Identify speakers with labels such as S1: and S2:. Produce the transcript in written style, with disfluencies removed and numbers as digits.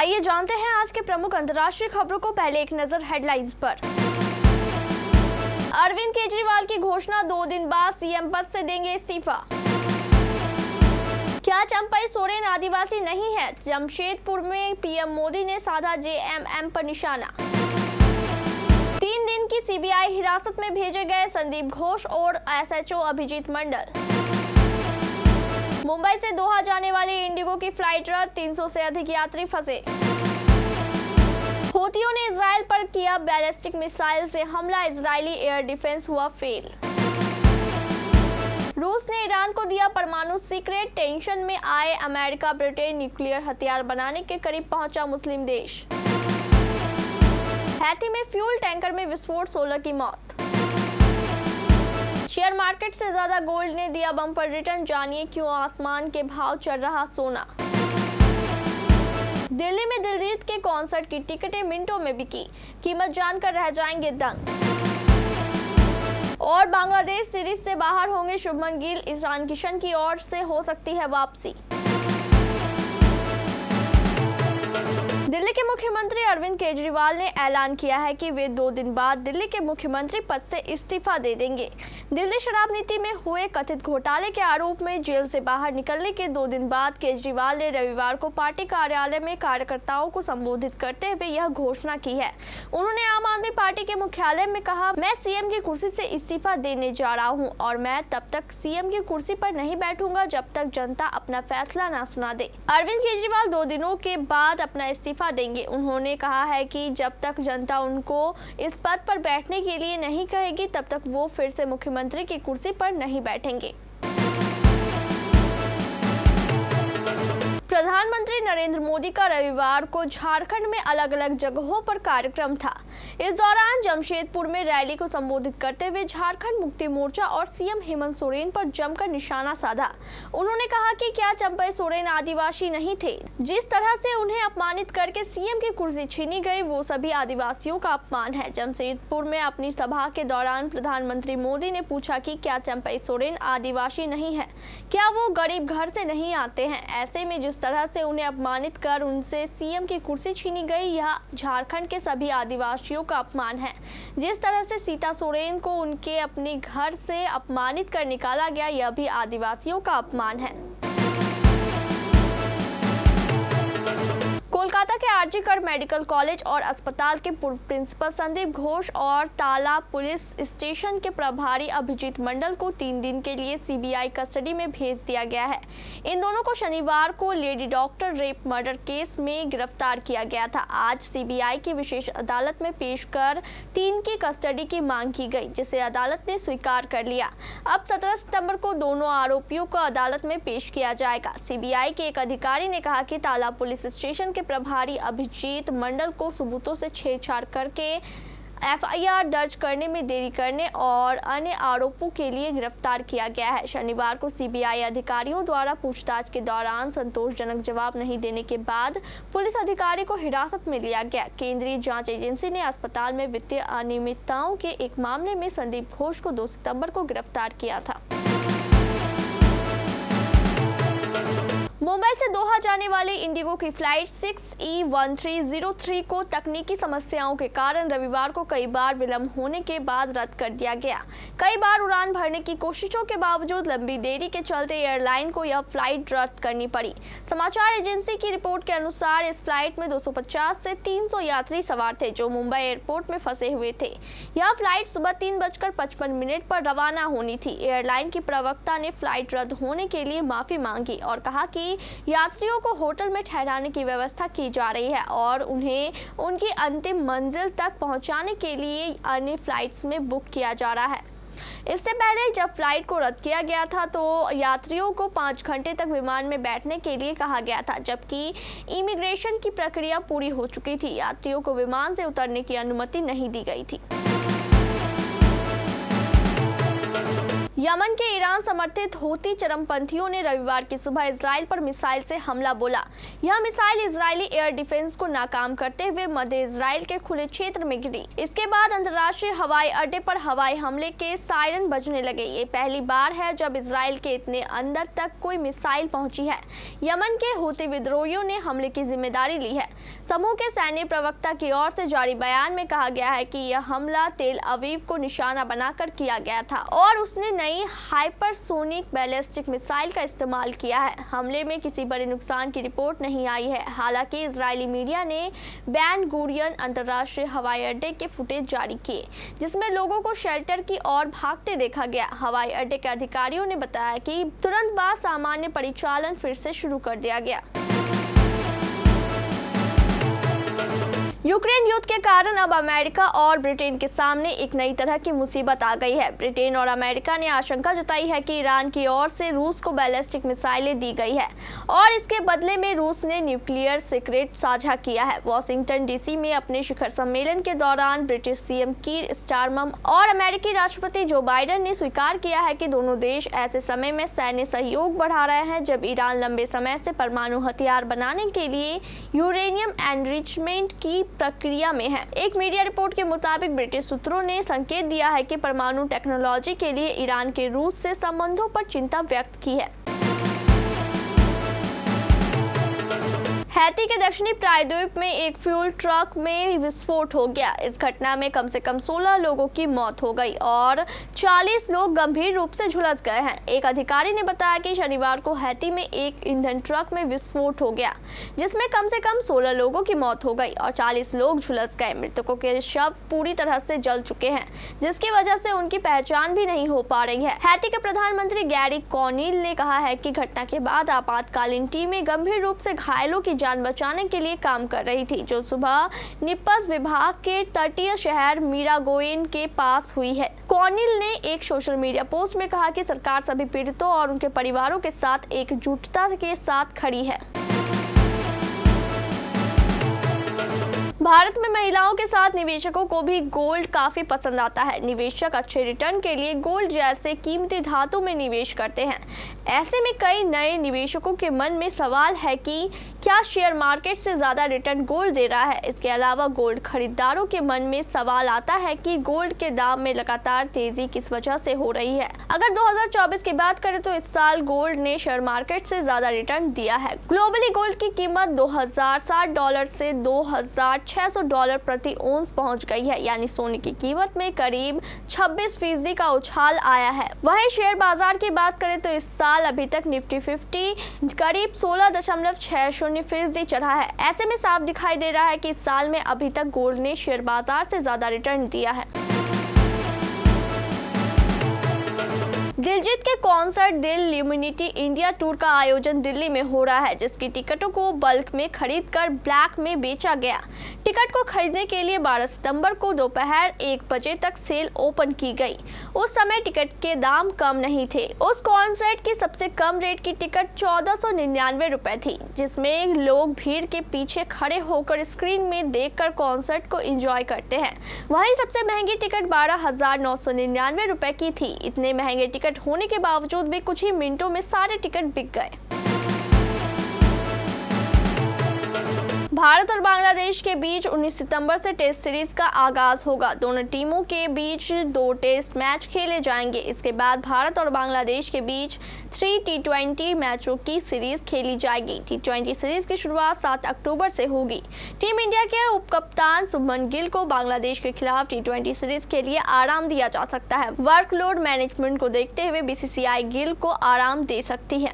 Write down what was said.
S1: आइए जानते हैं आज के प्रमुख अंतर्राष्ट्रीय खबरों को। पहले एक नजर हेडलाइंस पर। अरविंद केजरीवाल की घोषणा, 2 दिन बाद सीएम पद से देंगे इस्तीफा। क्या चंपई सोरेन आदिवासी नहीं है? जमशेदपुर में पीएम मोदी ने साधा जेएमएम पर निशाना। 3 दिन की सीबीआई हिरासत में भेजे गए संदीप घोष और एसएचओ अभिजीत मंडल। मुंबई से दोहा जाने वाली इंडिगो की फ्लाइट रद्द, 300 से अधिक यात्री फंसे। हूथियों ने इजराइल पर किया बैलिस्टिक मिसाइल से हमला, इजरायली एयर डिफेंस हुआ फेल। रूस ने ईरान को दिया परमाणु सीक्रेट, टेंशन में आए अमेरिका ब्रिटेन, न्यूक्लियर हथियार बनाने के करीब पहुंचा मुस्लिम देश। हैती में फ्यूल टैंकर में विस्फोट, 16 की मौत। शेयर मार्केट से ज्यादा गोल्ड ने दिया बम्पर रिटर्न, जानिए क्यों आसमान के भाव चढ़ रहा सोना। दिल्ली में दिलजीत के कॉन्सर्ट की टिकटें मिनटों में बिकी, कीमत जानकर रह जाएंगे दंग। और बांग्लादेश सीरीज से बाहर होंगे शुभमन गिल, ईशान किशन की ओर से हो सकती है वापसी। दिल्ली के मुख्यमंत्री अरविंद केजरीवाल ने ऐलान किया है कि वे 2 दिन बाद दिल्ली के मुख्यमंत्री पद से इस्तीफा दे देंगे। दिल्ली शराब नीति में हुए कथित घोटाले के आरोप में जेल से बाहर निकलने के 2 दिन बाद केजरीवाल ने रविवार को पार्टी कार्यालय में कार्यकर्ताओं को संबोधित करते हुए यह घोषणा की है। उन्होंने आम आदमी पार्टी के मुख्यालय में कहा, मैं सीएम की कुर्सी से इस्तीफा देने जा रहा हूं और मैं तब तक सीएम की कुर्सी पर नहीं बैठूंगा जब तक जनता अपना फैसला न सुना दे। अरविंद केजरीवाल 2 दिनों के बाद अपना इस्तीफा देंगे। उन्होंने कहा है कि जब तक जनता उनको इस पद पर बैठने के लिए नहीं कहेगी तब तक वो फिर से मुख्यमंत्री की कुर्सी पर नहीं बैठेंगे। प्रधानमंत्री नरेंद्र मोदी का रविवार को झारखंड में अलग अलग जगहों पर कार्यक्रम था। इस दौरान जमशेदपुर में रैली को संबोधित करते हुए झारखंड मुक्ति मोर्चा और सीएम हेमंत सोरेन पर जमकर निशाना साधा। उन्होंने कहा कि क्या चंपई सोरेन आदिवासी नहीं थे? जिस तरह से उन्हें अपमानित करके सीएम की कुर्सी छीनी गई वो सभी आदिवासियों का अपमान है। जमशेदपुर में अपनी सभा के दौरान प्रधानमंत्री मोदी ने पूछा कि क्या चंपई सोरेन आदिवासी नहीं है? क्या वो गरीब घर से नहीं आते हैं? ऐसे में जिस तरह से उन्हें अपमानित कर उनसे सीएम की कुर्सी छीनी गई, यह झारखंड के सभी आदिवासियों का अपमान है। जिस तरह से सीता सोरेन को उनके अपने घर से अपमानित कर निकाला गया, यह भी आदिवासियों का अपमान है। कोलकाता के आरजी मेडिकल कॉलेज और अस्पताल के पूर्व प्रिंसिपल संदीप घोष और तालाब पुलिस स्टेशन के प्रभारी अभिजीत मंडल को 3 दिन के लिए सीबीआई कस्टडी में भेज दिया गया है। इन दोनों को शनिवार को lady doctor rape murder case में गिरफ्तार किया गया था। आज सीबीआई की विशेष अदालत में पेश कर 3 की कस्टडी की मांग की गई, जिसे अदालत ने स्वीकार कर लिया। अब 17 सितंबर को दोनों आरोपियों को अदालत में पेश किया जाएगा। सीबीआई के एक अधिकारी ने कहा कि तालाब पुलिस स्टेशन के प्रभारी अभिजीत मंडल को सबूतों से छेड़छाड़ करके एफआईआर दर्ज करने में देरी करने और अन्य आरोपों के लिए गिरफ्तार किया गया है। शनिवार को सीबीआई अधिकारियों द्वारा पूछताछ के दौरान संतोषजनक जवाब नहीं देने के बाद पुलिस अधिकारी को हिरासत में लिया गया। केंद्रीय जांच एजेंसी ने अस्पताल में वित्तीय अनियमितताओं के एक मामले में संदीप घोष को 2 सितंबर को गिरफ्तार किया था। मुंबई से दोहा जाने वाली इंडिगो की फ्लाइट 6E1303 को तकनीकी समस्याओं के कारण रविवार को कई बार विलंब होने के बाद रद्द कर दिया गया। कई बार उड़ान भरने की कोशिशों के बावजूद लंबी देरी के चलते एयरलाइन को यह फ्लाइट रद्द करनी पड़ी। समाचार एजेंसी की रिपोर्ट के अनुसार इस फ्लाइट में 250 से 300 यात्री सवार थे जो मुंबई एयरपोर्ट में फंसे हुए थे। यह फ्लाइट सुबह 3:55 पर रवाना होनी थी। एयरलाइन की प्रवक्ता ने फ्लाइट रद्द होने के लिए माफी मांगी और कहा कि यात्रियों को होटल में ठहराने की व्यवस्था की जा रही है और उन्हें उनकी अंतिम मंजिल तक पहुंचाने के लिए अन्य फ्लाइट्स में बुक किया जा रहा है। इससे पहले जब फ्लाइट को रद्द किया गया था तो यात्रियों को 5 घंटे तक विमान में बैठने के लिए कहा गया था, जबकि इमिग्रेशन की प्रक्रिया पूरी हो चुकी थी। यात्रियों को विमान से उतरने की अनुमति नहीं दी गई थी। यमन के ईरान समर्थित हूती चरमपंथियों ने रविवार की सुबह इजराइल पर मिसाइल से हमला बोला। यह मिसाइल इजरायली एयर डिफेंस को नाकाम करते हुए मध्य इजराइल के खुले क्षेत्र में गिरी। इसके बाद अंतर्राष्ट्रीय हवाई अड्डे पर हवाई हमले के सायरन बजने लगे। ये पहली बार है जब इजराइल के इतने अंदर तक कोई मिसाइल पहुंची है। यमन के हूती विद्रोहियों ने हमले की जिम्मेदारी ली है। समूह के सैन्य प्रवक्ता की ओर से जारी बयान में कहा गया है कि यह हमला तेल अवीव को निशाना बनाकर किया गया था और उसने नई हाइपरसोनिक बैलिस्टिक मिसाइल का इस्तेमाल किया है। हमले में किसी बड़े नुकसान की रिपोर्ट नहीं आई है। हालांकि इजरायली मीडिया ने बेन गुरियन अंतर्राष्ट्रीय हवाई अड्डे के फुटेज जारी किए जिसमें लोगों को शेल्टर की ओर भागते देखा गया। हवाई अड्डे के अधिकारियों ने बताया कि तुरंत बाद सामान्य परिचालन फिर से शुरू कर दिया गया। यूक्रेन युद्ध के कारण अब अमेरिका और ब्रिटेन के सामने एक नई तरह की मुसीबत आ गई है। ब्रिटेन और अमेरिका ने आशंका जताई है कि ईरान की ओर से रूस को बैलिस्टिक मिसाइलें दी गई है और इसके बदले में रूस ने न्यूक्लियर सीक्रेट साझा किया है। वॉशिंगटन डीसी में अपने शिखर सम्मेलन के दौरान ब्रिटिश सीएम कीर स्टारमर और अमेरिकी राष्ट्रपति जो बाइडेन ने स्वीकार किया है कि दोनों देश ऐसे समय में सैन्य सहयोग बढ़ा रहे हैं जब ईरान लंबे समय से परमाणु हथियार बनाने के लिए यूरेनियम एनरिचमेंट की प्रक्रिया में है। एक मीडिया रिपोर्ट के मुताबिक ब्रिटिश सूत्रों ने संकेत दिया है कि परमाणु टेक्नोलॉजी के लिए ईरान के रूस से संबंधों पर चिंता व्यक्त की है। हैती के दक्षिणी प्रायद्वीप में एक फ्यूल ट्रक में विस्फोट हो गया। इस घटना में कम से कम 16 लोगों की मौत हो गई और 40 लोग गंभीर रूप से झुलस गए हैं। एक अधिकारी ने बताया कि शनिवार को हैती में एक ईंधन ट्रक में विस्फोट हो गया जिसमें कम से कम 16 लोगों की मौत हो गई और 40 लोग झुलस गए। मृतकों के शव पूरी तरह से जल चुके हैं जिसकी वजह से उनकी पहचान भी नहीं हो पा रही है। हैती के प्रधानमंत्री गैरी कॉनिल ने कहा है कि घटना के बाद आपातकालीन टीमें गंभीर रूप से घायलों की जान बचाने के लिए काम कर रही थी जो सुबह निपस विभाग के तटीय शहर मीरागोइन के पास हुई है। कॉनिल ने एक सोशल मीडिया पोस्ट में कहा कि सरकार सभी पीड़ितों और उनके परिवारों के साथ एकजुटता के साथ खड़ी है। भारत में महिलाओं के साथ निवेशकों को भी गोल्ड काफी पसंद आता है। निवेशक अच्छे रिटर्न के लिए गोल्ड जैसे कीमती धातु में निवेश करते हैं। ऐसे में कई नए निवेशकों के मन में सवाल है कि क्या शेयर मार्केट से ज्यादा रिटर्न गोल्ड दे रहा है। इसके अलावा गोल्ड खरीदारों के मन में सवाल आता है कि गोल्ड के दाम में लगातार तेजी किस वजह से हो रही है। अगर 2024 की बात करें तो इस साल गोल्ड ने शेयर मार्केट से ज्यादा रिटर्न दिया है। ग्लोबली गोल्ड की कीमत $2060 से $2600 प्रति औंस पहुंच गई है, यानी सोने की कीमत में करीब 26% का उछाल आया है। वहीं शेयर बाजार की बात करें तो इस साल अभी तक निफ्टी 50 करीब 16.60% चढ़ा है। ऐसे में साफ दिखाई दे रहा है कि इस साल में अभी तक गोल्ड ने शेयर बाजार से ज्यादा रिटर्न दिया है। दिलजीत के कॉन्सर्ट दिल ल्यूमिनिटी इंडिया टूर का आयोजन दिल्ली में हो रहा है जिसकी टिकटों को बल्क में खरीदकर ब्लैक में बेचा गया। टिकट को खरीदने के लिए 12 सितंबर को दोपहर 1 बजे तक सेल ओपन की गई। उस समय टिकट के दाम कम नहीं थे। उस कॉन्सर्ट की सबसे कम रेट की टिकट 1499 रुपए थी जिसमें लोग भीड़ के पीछे खड़े होकर स्क्रीन में देखकर कॉन्सर्ट को एंजॉय करते हैं। वहीं सबसे महंगी टिकट 12,999 रुपए की थी। इतने महंगे टिकट होने के बावजूद भी कुछ ही मिनटों में सारे टिकट बिक गए। भारत और बांग्लादेश के बीच 19 सितंबर से टेस्ट सीरीज का आगाज होगा। दोनों टीमों के बीच 2 टेस्ट मैच खेले जाएंगे। इसके बाद भारत और बांग्लादेश के बीच 3 T20 मैचों की सीरीज खेली जाएगी। T20 सीरीज की शुरुआत 7 अक्टूबर से होगी। टीम इंडिया के उपकप्तान शुभमन गिल को बांग्लादेश के खिलाफ T20 सीरीज के लिए आराम दिया जा सकता है। वर्कलोड मैनेजमेंट को देखते हुए BCCI गिल को आराम दे सकती है।